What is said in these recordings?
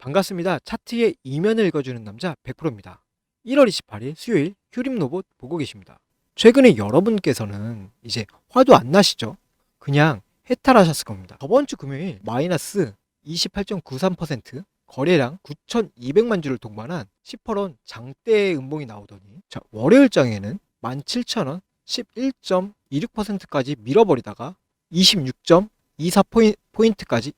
반갑습니다. 차트의 이면을 읽어주는 남자 100%입니다. 1월 28일 수요일 휴림로봇 보고 계십니다. 최근에 여러분께서는 이제 화도 안 나시죠? 그냥 해탈하셨을 겁니다. 저번 주 금요일 마이너스 28.93% 거래량 9,200만 주를 동반한 10%원 장대 음봉이 나오더니 자, 월요일장에는 17,000원 11.26%까지 밀어버리다가 26.24포인트까지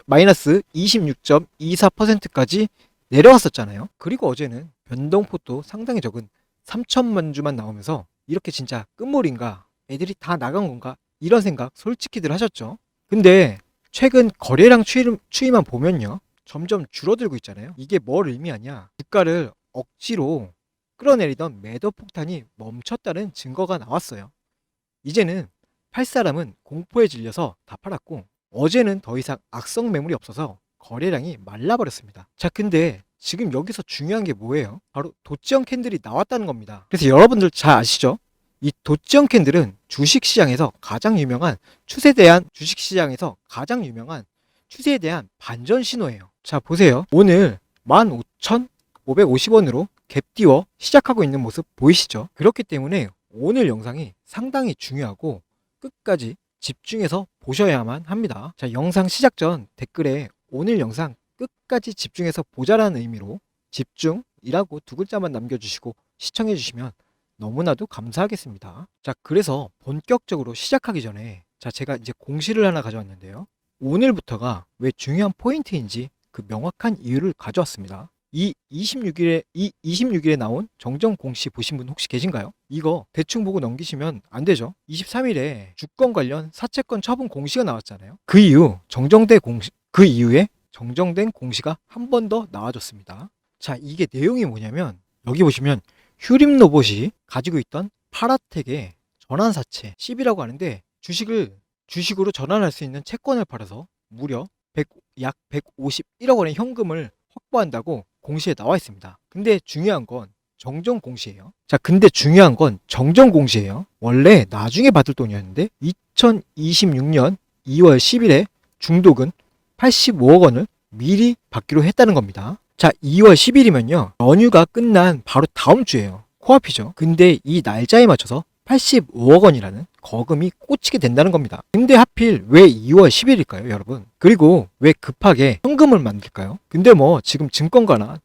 마이너스 26.24%까지 내려왔었잖아요. 그리고 어제는 변동폭도 상당히 적은 3천만 주만 나오면서 이렇게 진짜 끝물인가? 애들이 다 나간 건가? 이런 생각 솔직히들 하셨죠. 근데 최근 거래량 추이만 보면요, 점점 줄어들고 있잖아요. 이게 뭘 의미하냐? 주가를 억지로 끌어내리던 매도 폭탄이 멈췄다는 증거가 나왔어요. 이제는 팔 사람은 공포에 질려서 다 팔았고, 어제는 더 이상 악성 매물이 없어서 거래량이 말라버렸습니다. 자, 근데 지금 여기서 중요한 게 뭐예요? 바로 도치형 캔들이 나왔다는 겁니다. 그래서 여러분들 잘 아시죠? 이 도치형 캔들은 주식시장에서 가장 유명한 추세에 대한 반전 신호예요. 자, 보세요. 오늘 15,550원으로 갭 띄워 시작하고 있는 모습 보이시죠? 그렇기 때문에 오늘 영상이 상당히 중요하고 끝까지 집중해서 보셔야만 합니다. 자, 영상 시작 전 댓글에 오늘 영상 끝까지 집중해서 보자라는 의미로 집중이라고 두 글자만 남겨주시고 시청해주시면 너무나도 감사하겠습니다. 자, 그래서 본격적으로 시작하기 전에 제가 이제 공시를 하나 가져왔는데요. 오늘부터가 왜 중요한 포인트인지 그 명확한 이유를 가져왔습니다. 이 26일에 나온 정정 공시 보신 분 혹시 계신가요? 이거 대충 보고 넘기시면 안 되죠. 23일에 주권 관련 사채권 처분 공시가 나왔잖아요. 그 이후에 정정된 공시가 한 번 더 나와줬습니다. 자, 이게 내용이 뭐냐면 여기 보시면 휴림로봇이 가지고 있던 파라텍의 전환사채 10이라고 하는데 주식으로 전환할 수 있는 채권을 팔아서 무려 약 151억 원의 현금을 확보한다고 공시에 나와 있습니다. 근데 중요한 건 정정 공시예요. 자, 근데 중요한 건 정정 공시예요. 원래 나중에 받을 돈이었는데 2026년 2월 10일에 중도금 85억 원을 미리 받기로 했다는 겁니다. 자, 2월 10일이면요, 연휴가 끝난 바로 다음 주예요. 코앞이죠. 근데 이 날짜에 맞춰서 85억 원이라는 거금이 꽂히게 된다는 겁니다. 근데 하필 왜 2월 10일일까요, 여러분? 그리고 왜 급하게 현금을 만들까요? 근데 뭐 지금 증권가나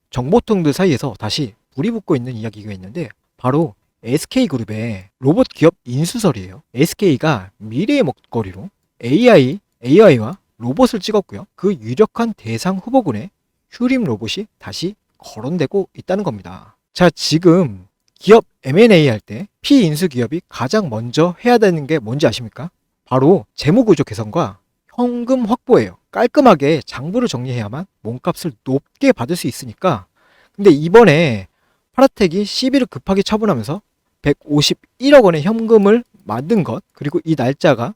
정보통들 사이에서 다시 불이 붙고 있는 이야기가 있는데 바로 SK그룹의 로봇 기업 인수설이에요. SK가 미래의 먹거리로 AI와 로봇을 찍었고요. 그 유력한 대상 후보군에 휴림 로봇이 다시 거론되고 있다는 겁니다. 자, 지금 기업 M&A 할 때 피인수 기업이 가장 먼저 해야 되는 게 뭔지 아십니까? 바로 재무구조 개선과 현금 확보예요. 깔끔하게 장부를 정리해야만 몸값을 높게 받을 수 있으니까. 근데 이번에 파라텍이 시비를 급하게 처분하면서 151억 원의 현금을 만든 것, 그리고 이 날짜가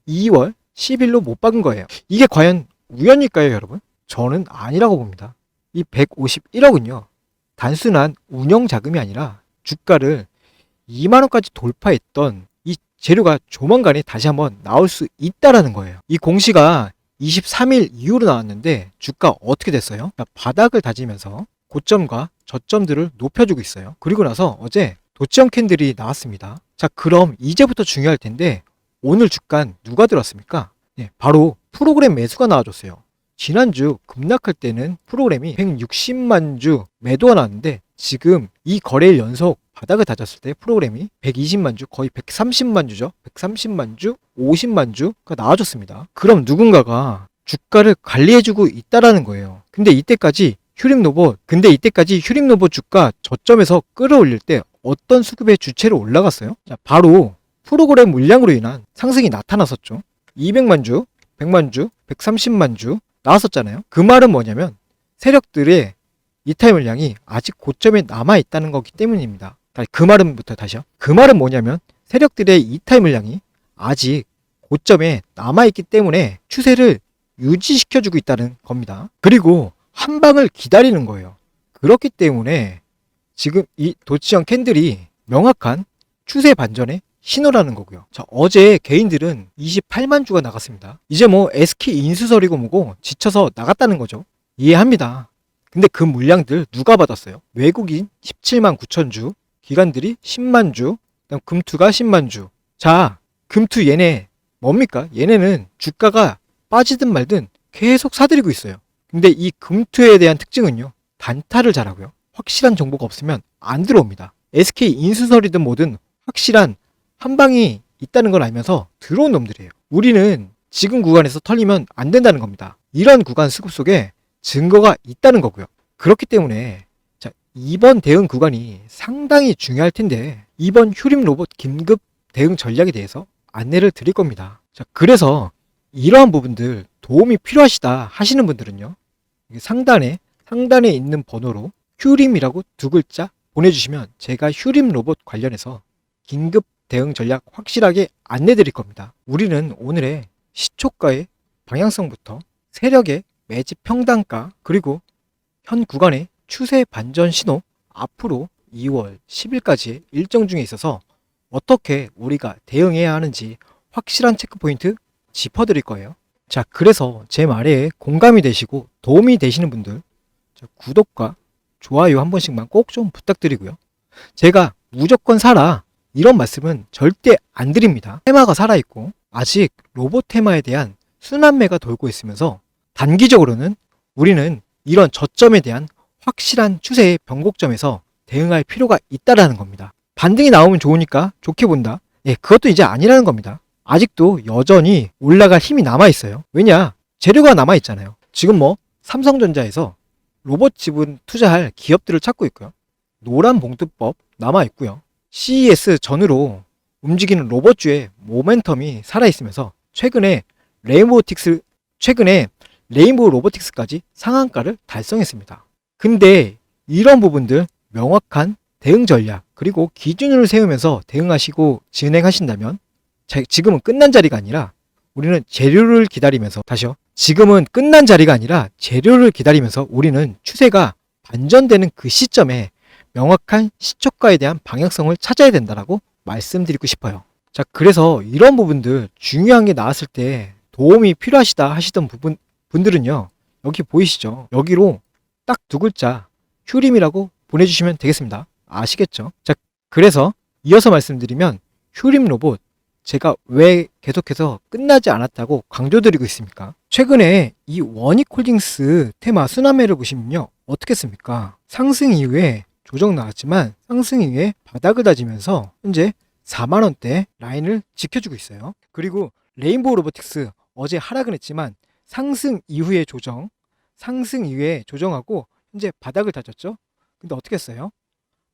2월 10일로 못 박은 거예요. 이게 과연 우연일까요, 여러분? 저는 아니라고 봅니다. 이 151억은요, 단순한 운영 자금이 아니라 주가를 2만 원까지 돌파했던 이 재료가 조만간에 다시 한번 나올 수 있다라는 거예요. 이 공시가 23일 이후로 나왔는데 주가 어떻게 됐어요? 바닥을 다지면서 고점과 저점들을 높여주고 있어요. 그리고 나서 어제 도치형 캔들이 나왔습니다. 자, 그럼 이제부터 중요할 텐데 오늘 주가는 누가 들었습니까? 네, 바로 프로그램 매수가 나와줬어요. 지난주 급락할 때는 프로그램이 160만 주 매도가 나왔는데 지금 이 거래일 연속 바닥을 다졌을 때 프로그램이 120만 주, 거의 130만 주죠. 130만 주, 50만 주가 나와줬습니다. 그럼 누군가가 주가를 관리해주고 있다라는 거예요. 근데 이때까지 휴림로봇 주가 저점에서 끌어올릴 때 어떤 수급의 주체로 올라갔어요? 자, 바로 프로그램 물량으로 인한 상승이 나타났었죠. 200만 주, 100만 주, 130만 주 나왔었잖아요. 그 말은 뭐냐면 세력들의 이탈 물량이 아직 고점에 남아있다는 거기 때문입니다. 그 말은 뭐냐면 세력들의 이탈 물량이 아직 고점에 남아있기 때문에 추세를 유지시켜주고 있다는 겁니다. 그리고 한 방을 기다리는 거예요. 그렇기 때문에 지금 이 도치형 캔들이 명확한 추세 반전의 신호라는 거고요. 자, 어제 개인들은 28만 주가 나갔습니다. 이제 뭐 SK 인수설이고 뭐고 지쳐서 나갔다는 거죠. 이해합니다. 근데 그 물량들 누가 받았어요? 외국인 17만 9천 주, 기관들이 10만 주, 그다음 금투가 10만 주. 자, 금투 얘네 뭡니까? 얘네는 주가가 빠지든 말든 계속 사들이고 있어요. 근데 이 금투에 대한 특징은요, 단타를 잘하고요. 확실한 정보가 없으면 안 들어옵니다. SK 인수설이든 뭐든 확실한 한 방이 있다는 걸 알면서 들어온 놈들이에요. 우리는 지금 구간에서 털리면 안 된다는 겁니다. 이런 구간 수급 속에 증거가 있다는 거고요. 그렇기 때문에 자, 이번 대응 구간이 상당히 중요할 텐데 이번 휴림 로봇 긴급 대응 전략에 대해서 안내를 드릴 겁니다. 자, 그래서 이러한 부분들 도움이 필요하시다 하시는 분들은요, 상단에 있는 번호로 휴림이라고 두 글자 보내주시면 제가 휴림 로봇 관련해서 긴급 대응 전략 확실하게 안내 드릴 겁니다. 우리는 오늘의 시초가의 방향성부터 세력의 매집 평단가, 그리고 현 구간의 추세 반전 신호, 앞으로 2월 10일까지의 일정 중에 있어서 어떻게 우리가 대응해야 하는지 확실한 체크포인트 짚어드릴 거예요. 자, 그래서 제 말에 공감이 되시고 도움이 되시는 분들, 구독과 좋아요 한 번씩만 꼭 좀 부탁드리고요. 제가 무조건 사라 이런 말씀은 절대 안 드립니다. 테마가 살아있고 아직 로봇 테마에 대한 순환매가 돌고 있으면서 단기적으로는 우리는 이런 저점에 대한 확실한 추세의 변곡점에서 대응할 필요가 있다라는 겁니다. 반등이 나오면 좋으니까 좋게 본다. 예, 그것도 이제 아니라는 겁니다. 아직도 여전히 올라갈 힘이 남아있어요. 왜냐? 재료가 남아있잖아요. 지금 뭐 삼성전자에서 로봇 지분 투자할 기업들을 찾고 있고요. 노란 봉투법 남아있고요. CES 전후로 움직이는 로봇주의 모멘텀이 살아있으면서 최근에 레인보우 로보틱스까지 상한가를 달성했습니다. 근데 이런 부분들 명확한 대응 전략 그리고 기준을 세우면서 대응하시고 진행하신다면 지금은 끝난 자리가 아니라 우리는 재료를 기다리면서 지금은 끝난 자리가 아니라 재료를 기다리면서 우리는 추세가 반전되는 그 시점에 명확한 시초가에 대한 방향성을 찾아야 된다라고 말씀드리고 싶어요. 자, 그래서 이런 부분들 중요한 게 나왔을 때 도움이 필요하시다 하시던 분들은요, 여기 보이시죠? 여기로 딱 두 글자 휴림이라고 보내주시면 되겠습니다. 아시겠죠? 자, 그래서 이어서 말씀드리면 휴림 로봇 제가 왜 계속해서 끝나지 않았다고 강조드리고 있습니까? 최근에 이 원익홀딩스 테마 순환매를 보시면요, 어떻겠습니까? 상승 이후에 조정 나왔지만 상승 이후에 바닥을 다지면서 현재 4만원대 라인을 지켜주고 있어요. 그리고 레인보우 로보틱스 어제 하락은 했지만 상승 이후에 조정하고 현재 바닥을 다졌죠. 근데 어떻게 했어요?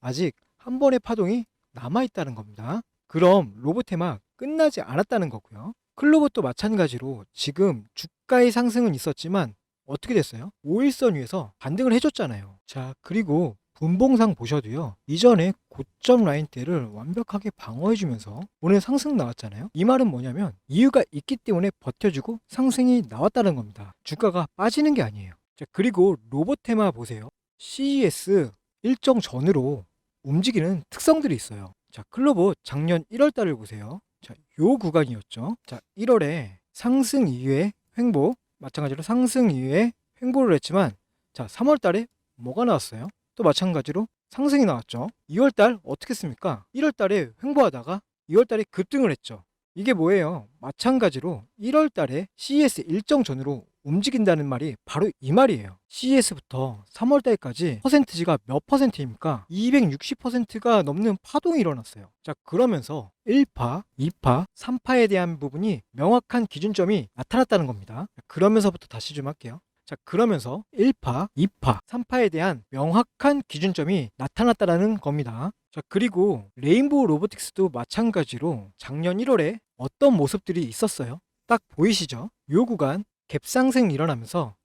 아직 한 번의 파동이 남아있다는 겁니다. 그럼 로봇 테마 끝나지 않았다는 거고요. 클로봇도 마찬가지로 지금 주가의 상승은 있었지만 어떻게 됐어요? 5일선 위에서 반등을 해줬잖아요. 자, 그리고 분봉상 보셔도요, 이전에 고점 라인대를 완벽하게 방어해주면서 오늘 상승 나왔잖아요. 이 말은 뭐냐면 이유가 있기 때문에 버텨주고 상승이 나왔다는 겁니다. 주가가 빠지는 게 아니에요. 자, 그리고 로봇 테마 보세요. CES 일정 전으로 움직이는 특성들이 있어요. 자, 클로봇 작년 1월 달을 보세요. 자, 요 구간이었죠. 자, 1월에 상승 이후에 횡보, 마찬가지로 상승 이후에 횡보를 했지만, 자, 3월 달에 뭐가 나왔어요? 또 마찬가지로 상승이 나왔죠. 2월 달 어떻게 했습니까? 1월 달에 횡보하다가 2월 달에 급등을 했죠. 이게 뭐예요? 마찬가지로 1월 달에 CES 일정 전으로 움직인다는 말이 바로 이 말이에요. CES부터 3월 달까지 퍼센트지가 몇 퍼센트입니까? 260%가 넘는 파동이 일어났어요. 자, 그러면서 1파, 2파, 3파에 대한 부분이 명확한 기준점이 나타났다는 겁니다. 그러면서부터 다시 좀 할게요. 자, 그러면서 1파, 2파, 3파에 대한 명확한 기준점이 나타났다는 겁니다. 자, 그리고 레인보우 로보틱스도 마찬가지로 작년 1월에 어떤 모습들이 있었어요? 딱 보이시죠? 요 구간 갭상승이 일어나면서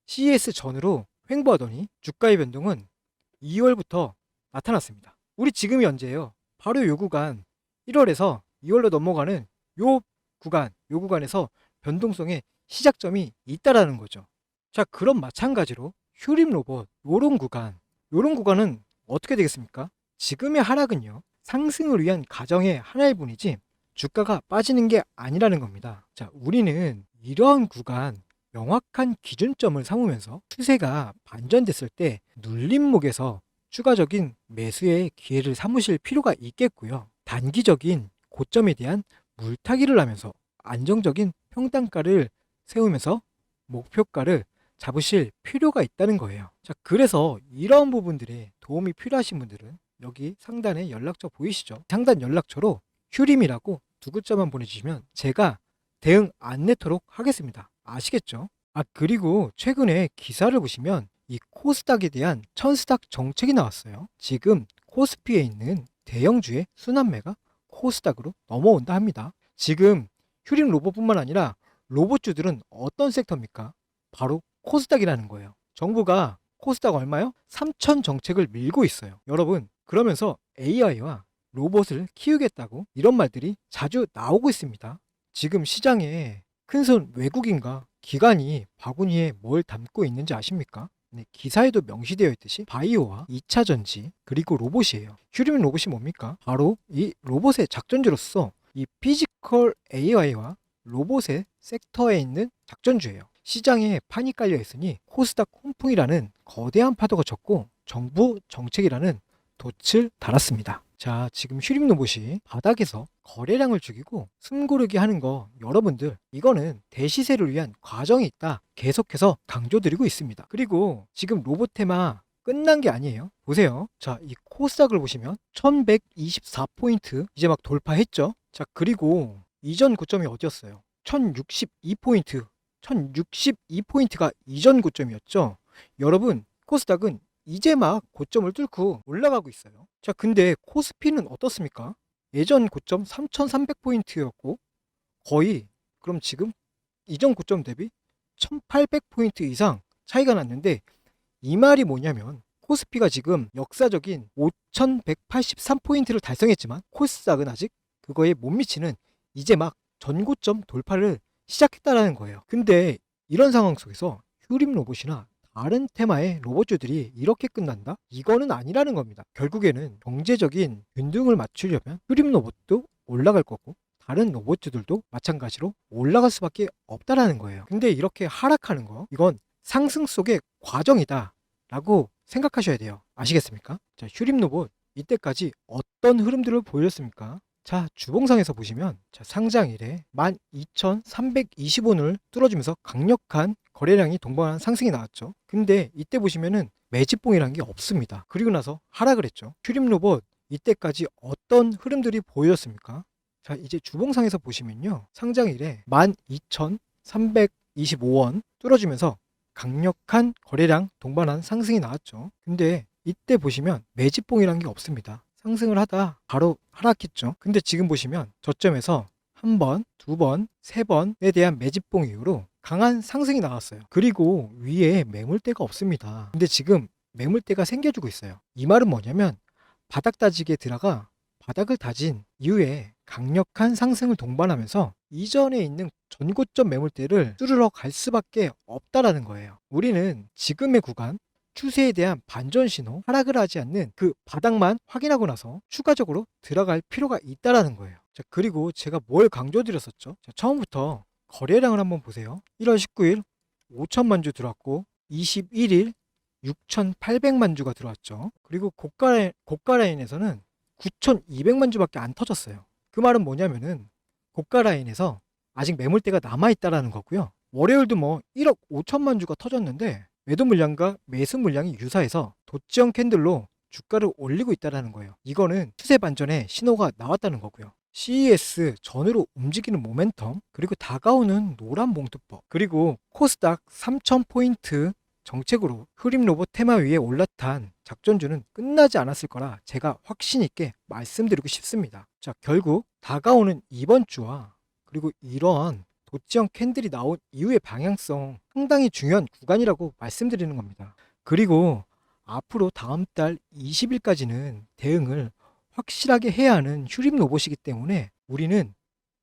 CES 전으로 횡보하더니 주가의 변동은 2월부터 나타났습니다. 우리 지금이 언제예요? 바로 요 구간 1월에서 2월로 넘어가는 요 구간에서 변동성의 시작점이 있다라는 거죠. 자, 그럼 마찬가지로 휴림 로봇 요런 구간은 어떻게 되겠습니까? 지금의 하락은요, 상승을 위한 가정의 하나일 뿐이지 주가가 빠지는 게 아니라는 겁니다. 자, 우리는 이러한 구간 명확한 기준점을 삼으면서 추세가 반전됐을 때 눌림목에서 추가적인 매수의 기회를 삼으실 필요가 있겠고요. 단기적인 고점에 대한 물타기를 하면서 안정적인 평단가를 세우면서 목표가를 잡으실 필요가 있다는 거예요. 자, 그래서 이런 부분들에 도움이 필요하신 분들은 여기 상단에 연락처 보이시죠? 상단 연락처로 휴림이라고 두 글자만 보내주시면 제가 대응 안내토록 하겠습니다. 아시겠죠? 아, 그리고 최근에 기사를 보시면 이 코스닥에 대한 천스닥 정책이 나왔어요. 지금 코스피에 있는 대형주의 순환매가 코스닥으로 넘어온다 합니다. 지금 휴림 로봇뿐만 아니라 로봇주들은 어떤 섹터입니까? 바로 코스닥이라는 거예요. 정부가 코스닥 얼마요? 3천 정책을 밀고 있어요. 여러분, 그러면서 AI와 로봇을 키우겠다고 이런 말들이 자주 나오고 있습니다. 지금 시장에 큰손 외국인과 기관이 바구니에 뭘 담고 있는지 아십니까? 네, 기사에도 명시되어 있듯이 바이오와 2차 전지 그리고 로봇이에요. 휴림 로봇이 뭡니까? 바로 이 로봇의 작전주로서 이 피지컬 AI와 로봇의 섹터에 있는 작전주예요. 시장에 판이 깔려 있으니 코스닥 훈풍이라는 거대한 파도가 쳤고 정부 정책이라는 돛을 달았습니다. 자, 지금 휴림 로봇이 바닥에서 거래량을 죽이고 숨고르기 하는 거 여러분들 이거는 대시세를 위한 과정이 있다 계속해서 강조드리고 있습니다. 그리고 지금 로봇 테마 끝난 게 아니에요. 보세요. 자, 이 코스닥을 보시면 1124포인트 이제 막 돌파했죠. 자, 그리고 이전 고점이 어디였어요? 1062포인트 1062포인트가 이전 고점이었죠. 여러분, 코스닥은 이제 막 고점을 뚫고 올라가고 있어요. 자, 근데 코스피는 어떻습니까? 예전 고점 3300포인트였고 거의 그럼 지금 이전 고점 대비 1800포인트 이상 차이가 났는데 이 말이 뭐냐면 코스피가 지금 역사적인 5183포인트를 달성했지만 코스닥은 아직 그거에 못 미치는 이제 막 전고점 돌파를 시작했다라는 거예요. 근데 이런 상황 속에서 휴림 로봇이나 다른 테마의 로봇주들이 이렇게 끝난다? 이거는 아니라는 겁니다. 결국에는 경제적인 균등을 맞추려면 휴림 로봇도 올라갈 거고 다른 로봇주들도 마찬가지로 올라갈 수밖에 없다라는 거예요. 근데 이렇게 하락하는 거 이건 상승 속의 과정이다 라고 생각하셔야 돼요. 아시겠습니까? 자, 휴림 로봇 이때까지 어떤 흐름들을 보였습니까? 자, 주봉상에서 보시면 자, 상장 이래 12,320원을 뚫어주면서 강력한 거래량이 동반한 상승이 나왔죠. 근데 이때 보시면은 매집봉이라는 게 없습니다. 그리고 나서 하락을 했죠. 휴림 로봇 이때까지 어떤 흐름들이 보였습니까? 자, 이제 주봉상에서 보시면요. 상장 이래 12,325원 뚫어주면서 강력한 거래량 동반한 상승이 나왔죠. 근데 이때 보시면 매집봉이라는 게 없습니다. 상승을 하다 바로 하락했죠. 근데 지금 보시면 저점에서 한 번, 두 번, 세 번에 대한 매집봉 이후로 강한 상승이 나왔어요. 그리고 위에 매물대가 없습니다. 근데 지금 매물대가 생겨주고 있어요. 이 말은 뭐냐면 바닥 다지기에 들어가 바닥을 다진 이후에 강력한 상승을 동반하면서 이전에 있는 전고점 매물대를 뚫으러 갈 수밖에 없다라는 거예요. 우리는 지금의 구간 추세에 대한 반전 신호, 하락을 하지 않는 그 바닥만 확인하고 나서 추가적으로 들어갈 필요가 있다라는 거예요. 자, 그리고 제가 뭘 강조드렸었죠? 자, 처음부터 거래량을 한번 보세요. 1월 19일 5천만 주 들어왔고 21일 6,800만 주가 들어왔죠. 그리고 고가 라인에서는 9,200만 주밖에 안 터졌어요. 그 말은 뭐냐면은 고가 라인에서 아직 매물대가 남아있다라는 거고요. 월요일도 뭐 1억 5천만 주가 터졌는데 매도 물량과 매수 물량이 유사해서 도치형 캔들로 주가를 올리고 있다는 거예요. 이거는 추세 반전의 신호가 나왔다는 거고요. CES 전으로 움직이는 모멘텀, 그리고 다가오는 노란 봉투법, 그리고 코스닥 3000포인트 정책으로 흐림 로봇 테마 위에 올라탄 작전주는 끝나지 않았을 거라 제가 확신 있게 말씀드리고 싶습니다. 자, 결국 다가오는 이번 주와 그리고 이러한 도치형 캔들이 나온 이후의 방향성 상당히 중요한 구간이라고 말씀드리는 겁니다. 그리고 앞으로 다음 달 20일까지는 대응을 확실하게 해야 하는 휴림 로봇이기 때문에 우리는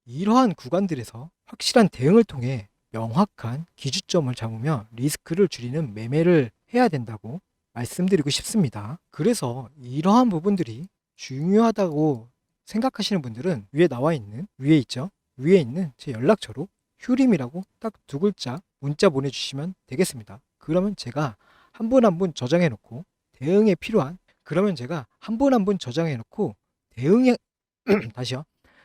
이러한 구간들에서 확실한 대응을 통해 명확한 기준점을 잡으며 리스크를 줄이는 매매를 해야 된다고 말씀드리고 싶습니다. 그래서 이러한 부분들이 중요하다고 생각하시는 분들은 위에 있죠? 위에 있는 제 연락처로 휴림이라고 딱 두 글자 문자 보내주시면 되겠습니다. 그러면 제가 한 분 한 분 저장해 놓고 대응에 필요한 그러면 제가 한 분 한 분 저장해 놓고 대응에 다시요.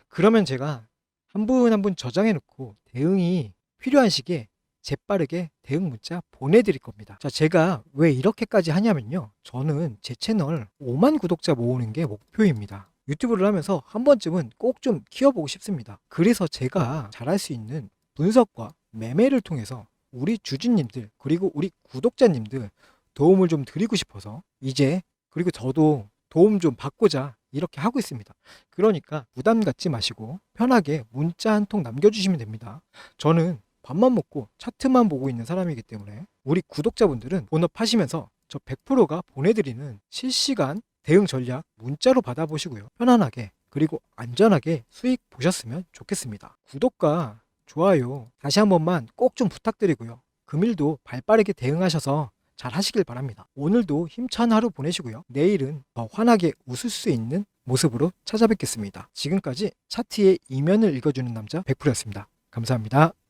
그러면 제가 한 분 한 분 저장해 놓고 대응이 필요한 시기에 재빠르게 대응 문자 보내드릴 겁니다. 자, 제가 왜 이렇게까지 하냐면요. 저는 제 채널 5만 구독자 모으는 게 목표입니다. 유튜브를 하면서 한 번쯤은 꼭 좀 키워보고 싶습니다. 그래서 제가 잘할 수 있는 분석과 매매를 통해서 우리 주주님들 그리고 우리 구독자님들 도움을 좀 드리고 싶어서 이제 그리고 저도 도움 좀 받고자 이렇게 하고 있습니다. 그러니까 부담 갖지 마시고 편하게 문자 한 통 남겨주시면 됩니다. 저는 밥만 먹고 차트만 보고 있는 사람이기 때문에 우리 구독자분들은 본업하시면서 저 100%가 보내드리는 실시간 대응 전략 문자로 받아보시고요. 편안하게 그리고 안전하게 수익 보셨으면 좋겠습니다. 구독과 좋아요 다시 한 번만 꼭 좀 부탁드리고요. 금일도 발빠르게 대응하셔서 잘 하시길 바랍니다. 오늘도 힘찬 하루 보내시고요. 내일은 더 환하게 웃을 수 있는 모습으로 찾아뵙겠습니다. 지금까지 차트의 이면을 읽어주는 남자 100%였습니다. 감사합니다.